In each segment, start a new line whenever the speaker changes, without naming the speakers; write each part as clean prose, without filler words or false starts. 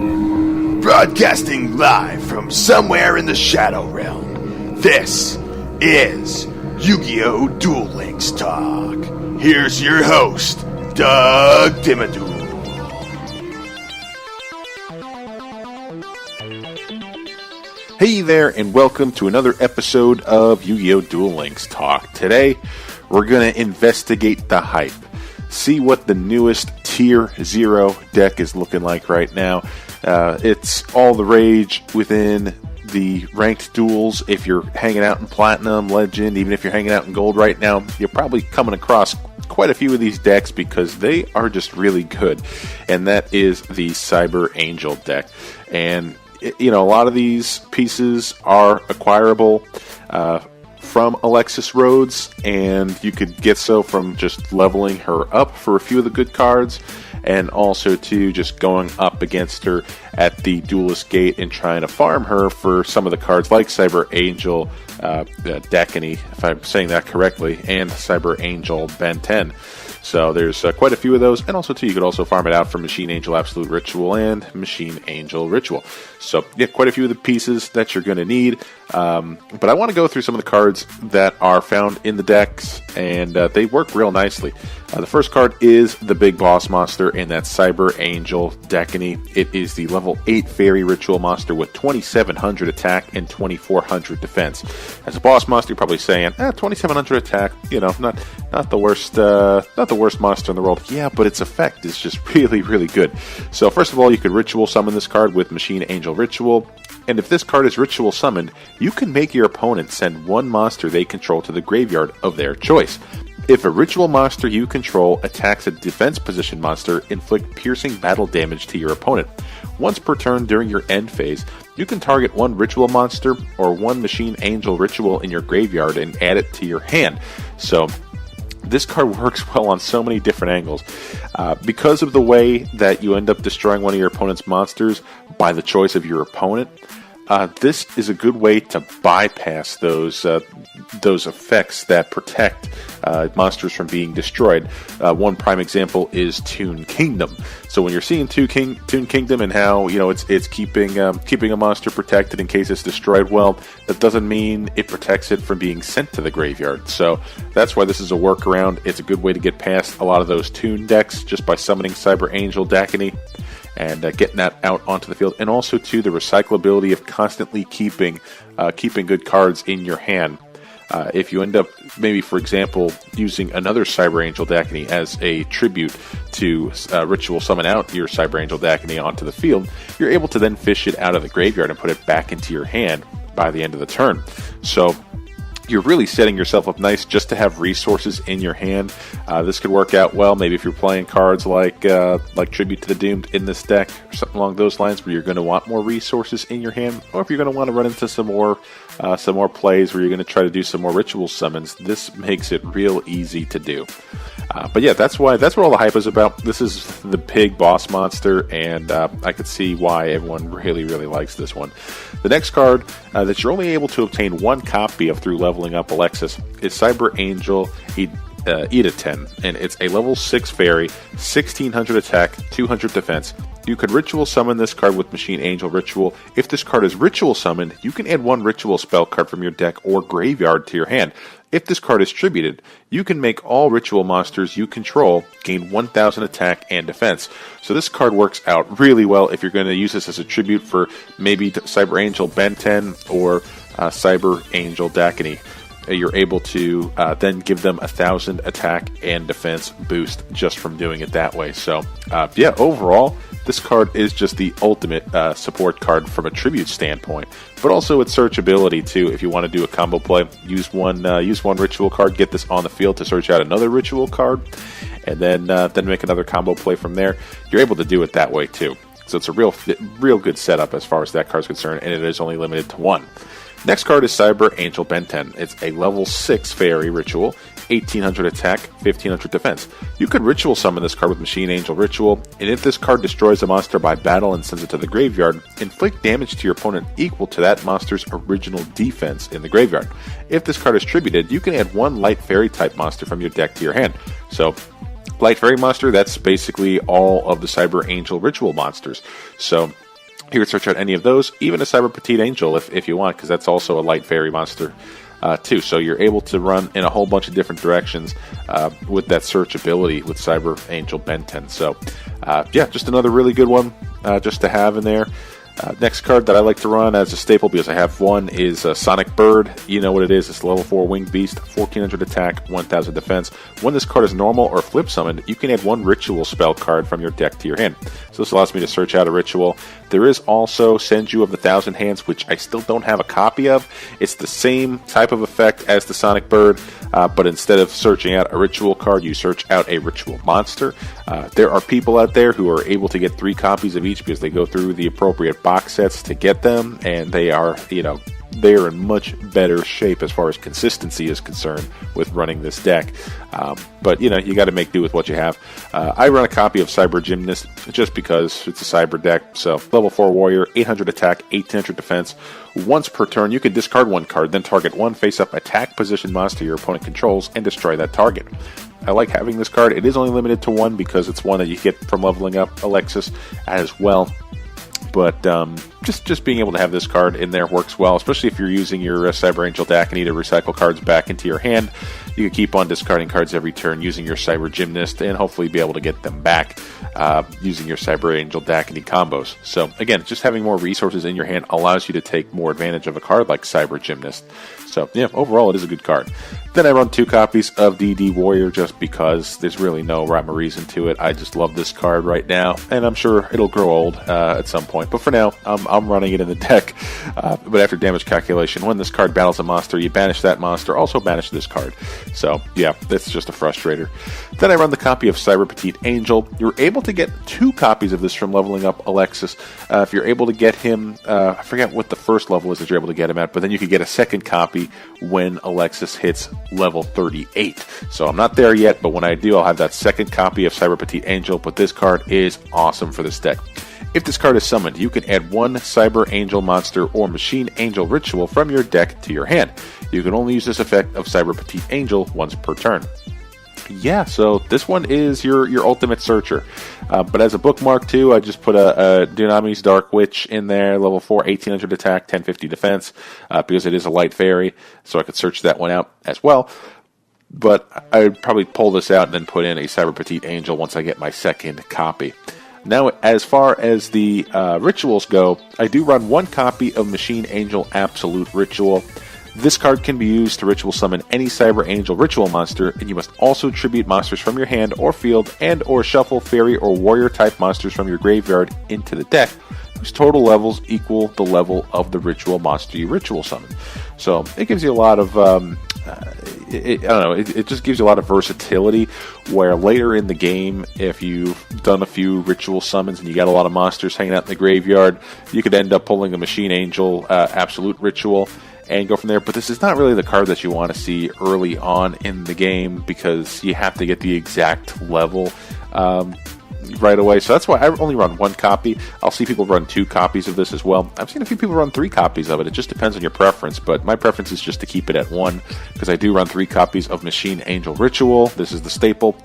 Broadcasting live from somewhere in the Shadow Realm, this is YuGiOh Duel Links Talk. Here's your host, Doug Dimmadoo.
Hey there, and welcome to another episode of YuGiOh Duel Links Talk. Today, we're going to investigate the hype. See what the newest Tier 0 deck is looking like right now. It's all the rage within the ranked duels. If you're hanging out in Platinum, Legend, even if you're hanging out in Gold right now, you're probably coming across quite a few of these decks because they are just really good. And that is the Cyber Angel deck. And, you know, a lot of these pieces are acquirable from Alexis Rhodes, and you could get so from just leveling her up for a few of the good cards, and also to just going up against her at the Duelist Gate and trying to farm her for some of the cards like Cyber Angel Dakini, if I'm saying that correctly, and Cyber Angel Ben 10. So there's quite a few of those, and also too, you could also farm it out for Machine Angel Absolute Ritual and Machine Angel Ritual. So yeah, quite a few of the pieces that you're going to need. But I want to go through some of the cards that are found in the decks, and they work real nicely. The first card is the Big Boss Monster, and that's Cyber Angel Dakini. It is the level 8 Fairy Ritual Monster with 2,700 attack and 2,400 defense. As a boss monster, you're probably saying, 2,700 attack, you know, not the worst monster in the world. Yeah, but its effect is just really, really good. So first of all, you could ritual summon this card with Machine Angel Ritual. And if this card is ritual summoned, you can make your opponent send one monster they control to the graveyard of their choice. If a ritual monster you control attacks a defense position monster, inflict piercing battle damage to your opponent. Once per turn during your end phase, you can target one ritual monster or one Machine Angel Ritual in your graveyard and add it to your hand. So this card works well on so many different angles. Because of the way that you end up destroying one of your opponent's monsters by the choice of your opponent, this is a good way to bypass those effects that protect monsters from being destroyed. One prime example is Toon Kingdom. So when you're seeing Toon Kingdom and how, you know, it's keeping a monster protected in case it's destroyed, well, that doesn't mean it protects it from being sent to the graveyard. So that's why this is a workaround. It's a good way to get past a lot of those Toon decks just by summoning Cyber Angel Dakini and getting that out onto the field, and also to the recyclability of constantly keeping good cards in your hand. If you end up, maybe for example, using another Cyber Angel Dakini as a tribute to ritual summon out your Cyber Angel Dakini onto the field, you're able to then fish it out of the graveyard and put it back into your hand by the end of the turn. So you're really setting yourself up nice just to have resources in your hand. This could work out well, maybe if you're playing cards like Tribute to the Doomed in this deck, or something along those lines, where you're going to want more resources in your hand, or if you're going to want to run into some more plays where you're going to try to do some more ritual summons. This makes it real easy to do. But yeah, that's what all the hype is about. This is the Big Boss Monster, and I could see why everyone really, really likes this one. The next card that you're only able to obtain one copy of through leveling up Alexis is Cyber Angel Ida-10, and it's a level 6 fairy, 1,600 attack, 200 defense. You could ritual summon this card with Machine Angel Ritual. If this card is ritual summoned, you can add one ritual spell card from your deck or graveyard to your hand. If this card is tributed, you can make all ritual monsters you control gain 1,000 attack and defense. So this card works out really well if you're going to use this as a tribute for maybe Cyber Angel Ben 10 or Cyber Angel Dakini. You're able to then give them 1,000 attack and defense boost just from doing it that way. So yeah, overall, this card is just the ultimate support card from a tribute standpoint, but also its searchability too. If you want to do a combo play, use one ritual card, get this on the field to search out another ritual card, and then make another combo play from there. You're able to do it that way too. So it's a real good setup as far as that card's concerned, and it is only limited to one. Next card is Cyber Angel Ben 10. It's a level 6 fairy ritual, 1,800 attack, 1,500 defense. You could ritual summon this card with Machine Angel Ritual, and if this card destroys a monster by battle and sends it to the graveyard, inflict damage to your opponent equal to that monster's original defense in the graveyard. If this card is tributed, you can add one light fairy type monster from your deck to your hand. So Light Fairy monster, that's basically all of the Cyber Angel Ritual monsters. So You could search out any of those, even a Cyber Petite Angel if you want, because that's also a light fairy monster too. So you're able to run in a whole bunch of different directions with that search ability with Cyber Angel Benten. So yeah, just another really good one just to have in there. Next card that I like to run as a staple, because I have one, is Sonic Bird. You know what it is. It's a level 4 Winged Beast, 1400 attack, 1000 defense. When this card is normal or flip summoned, you can add one ritual spell card from your deck to your hand. So this allows me to search out a ritual. There is also Senju of the Thousand Hands, which I still don't have a copy of. It's the same type of effect as the Sonic Bird, but instead of searching out a ritual card, you search out a ritual monster. There are people out there who are able to get 3 copies of each because they go through the appropriate box sets to get them, and they are, they are in much better shape as far as consistency is concerned with running this deck. But, you got to make do with what you have. I run a copy of Cyber Gymnast just because it's a cyber deck. So, level 4 warrior, 800 attack, 1800 defense. Once per turn, you can discard one card, then target one face-up attack position monster your opponent controls and destroy that target. I like having this card. It is only limited to 1 because it's one that you get from leveling up Alexis as well. But just being able to have this card in there works well, especially if you're using your Cyber Angel deck and need to recycle cards back into your hand. You can keep on discarding cards every turn using your Cyber Gymnast and hopefully be able to get them back using your Cyber Angel Dakini combos. So again, just having more resources in your hand allows you to take more advantage of a card like Cyber Gymnast. So yeah, overall it is a good card. Then I run 2 copies of DD Warrior just because there's really no rhyme or reason to it. I just love this card right now, and I'm sure it'll grow old at some point. But for now, I'm running it in the deck. But after damage calculation, when this card battles a monster, you banish that monster, also banish this card. So yeah, that's just a frustrator. Then I run the copy of Cyber Petite Angel. You're able to get 2 copies of this from leveling up Alexis. If you're able to get him, I forget what the first level is that you're able to get him at, but then you could get a second copy when Alexis hits level 38. So I'm not there yet, but when I do, I'll have that second copy of Cyber Petite Angel, but this card is awesome for this deck. If this card is summoned, you can add one Cyber Angel monster or Machine Angel ritual from your deck to your hand. You can only use this effect of Cyber Petite Angel once per turn. Yeah, so this one is your ultimate searcher. But as a bookmark too, I just put a Dunamis Dark Witch in there, level 4, 1800 attack, 1050 defense, because it is a light fairy, so I could search that one out as well. But I would probably pull this out and then put in a Cyber Petite Angel once I get my second copy. Now, as far as the rituals go, I do run 1 copy of Machine Angel Absolute Ritual. This card can be used to ritual summon any Cyber Angel ritual monster, and you must also tribute monsters from your hand or field and or shuffle fairy or warrior type monsters from your graveyard into the deck, whose total levels equal the level of the ritual monster you ritual summon. So it gives you a lot of, it just gives you a lot of versatility, where later in the game, if you've done a few ritual summons and you got a lot of monsters hanging out in the graveyard, you could end up pulling a Machine Angel Absolute Ritual and go from there. But this is not really the card that you want to see early on in the game, because you have to get the exact level right away. So that's why I only run 1 copy. I'll see people run 2 copies of this as well. I've seen a few people run 3 copies of it. It just depends on your preference, but my preference is just to keep it at 1, because I do run 3 copies of Machine Angel Ritual. This is the staple.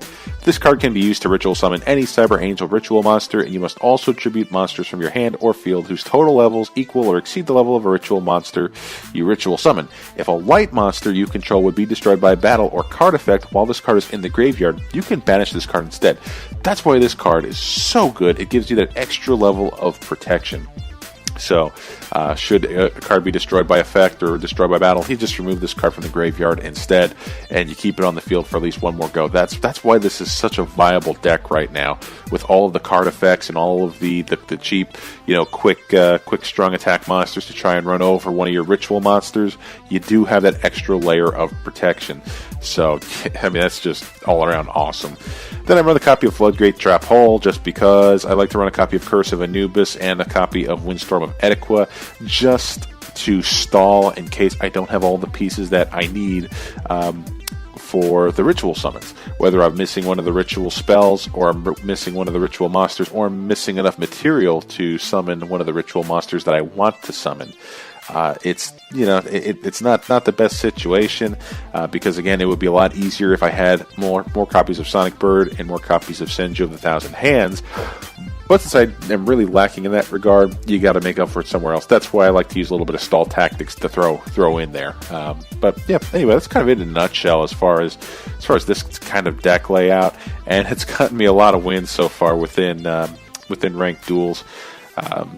This card can be used to ritual summon any Cyber Angel ritual monster, and you must also tribute monsters from your hand or field whose total levels equal or exceed the level of a ritual monster you ritual summon. If a light monster you control would be destroyed by a battle or card effect while this card is in the graveyard, you can banish this card instead. That's why this card is so good. It gives you that extra level of protection. So, should a card be destroyed by effect or destroyed by battle, you just remove this card from the graveyard instead, and you keep it on the field for at least one more go. That's why this is such a viable deck right now, with all of the card effects and all of the cheap, quick strong attack monsters to try and run over one of your ritual monsters. You do have that extra layer of protection. So, I mean, that's just all around awesome. Then I run a copy of Floodgate Trap Hole, just because I like to run a copy of Curse of Anubis and a copy of Windstorm of Edequa, just to stall in case I don't have all the pieces that I need for the ritual summons. Whether I'm missing one of the ritual spells, or I'm missing one of the ritual monsters, or I'm missing enough material to summon one of the ritual monsters that I want to summon. It's not the best situation, because again, it would be a lot easier if I had more copies of Sonic Bird and more copies of Senju of the Thousand Hands. But since I am really lacking in that regard, you got to make up for it somewhere else. That's why I like to use a little bit of stall tactics to throw in there. But yeah, anyway, that's kind of it in a nutshell as far as this kind of deck layout, and it's gotten me a lot of wins so far within ranked duels.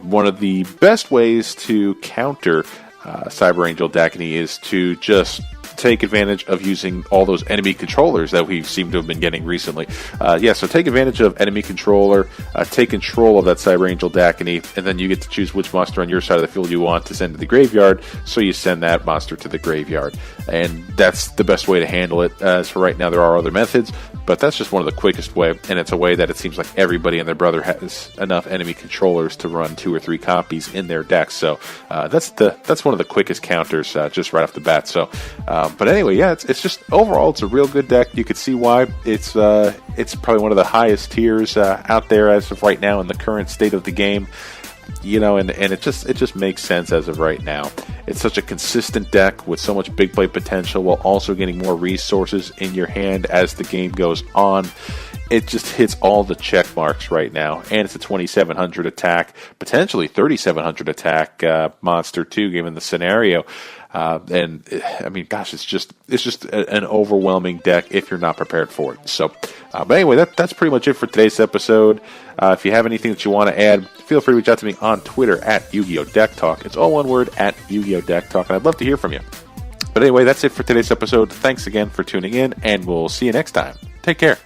One of the best ways to counter Cyber Angel Dakini is to just take advantage of using all those enemy controllers that we seem to have been getting recently. So take advantage of enemy controller, take control of that Cyber Angel Dakini, and then you get to choose which monster on your side of the field you want to send to the graveyard, so you send that monster to the graveyard. And that's the best way to handle it. As for right now, there are other methods, but that's just one of the quickest way, and it's a way that it seems like everybody and their brother has enough enemy controllers to run 2 or 3 copies in their decks. So that's one of the quickest counters just right off the bat. So but anyway, yeah, it's just overall it's a real good deck. You could see why it's probably one of the highest tiers out there as of right now in the current state of the game. And it just makes sense as of right now. It's such a consistent deck with so much big play potential while also getting more resources in your hand as the game goes on. It just hits all the check marks right now, and it's a 2,700 attack, potentially 3,700 attack monster too, given the scenario. And I mean, gosh, it's just an overwhelming deck if you're not prepared for it. So, but anyway, that's pretty much it for today's episode. If you have anything that you want to add, feel free to reach out to me on Twitter at YuGiOh Deck Talk. It's all one word, at YuGiOh Deck Talk, and I'd love to hear from you. But anyway, that's it for today's episode. Thanks again for tuning in, and we'll see you next time. Take care.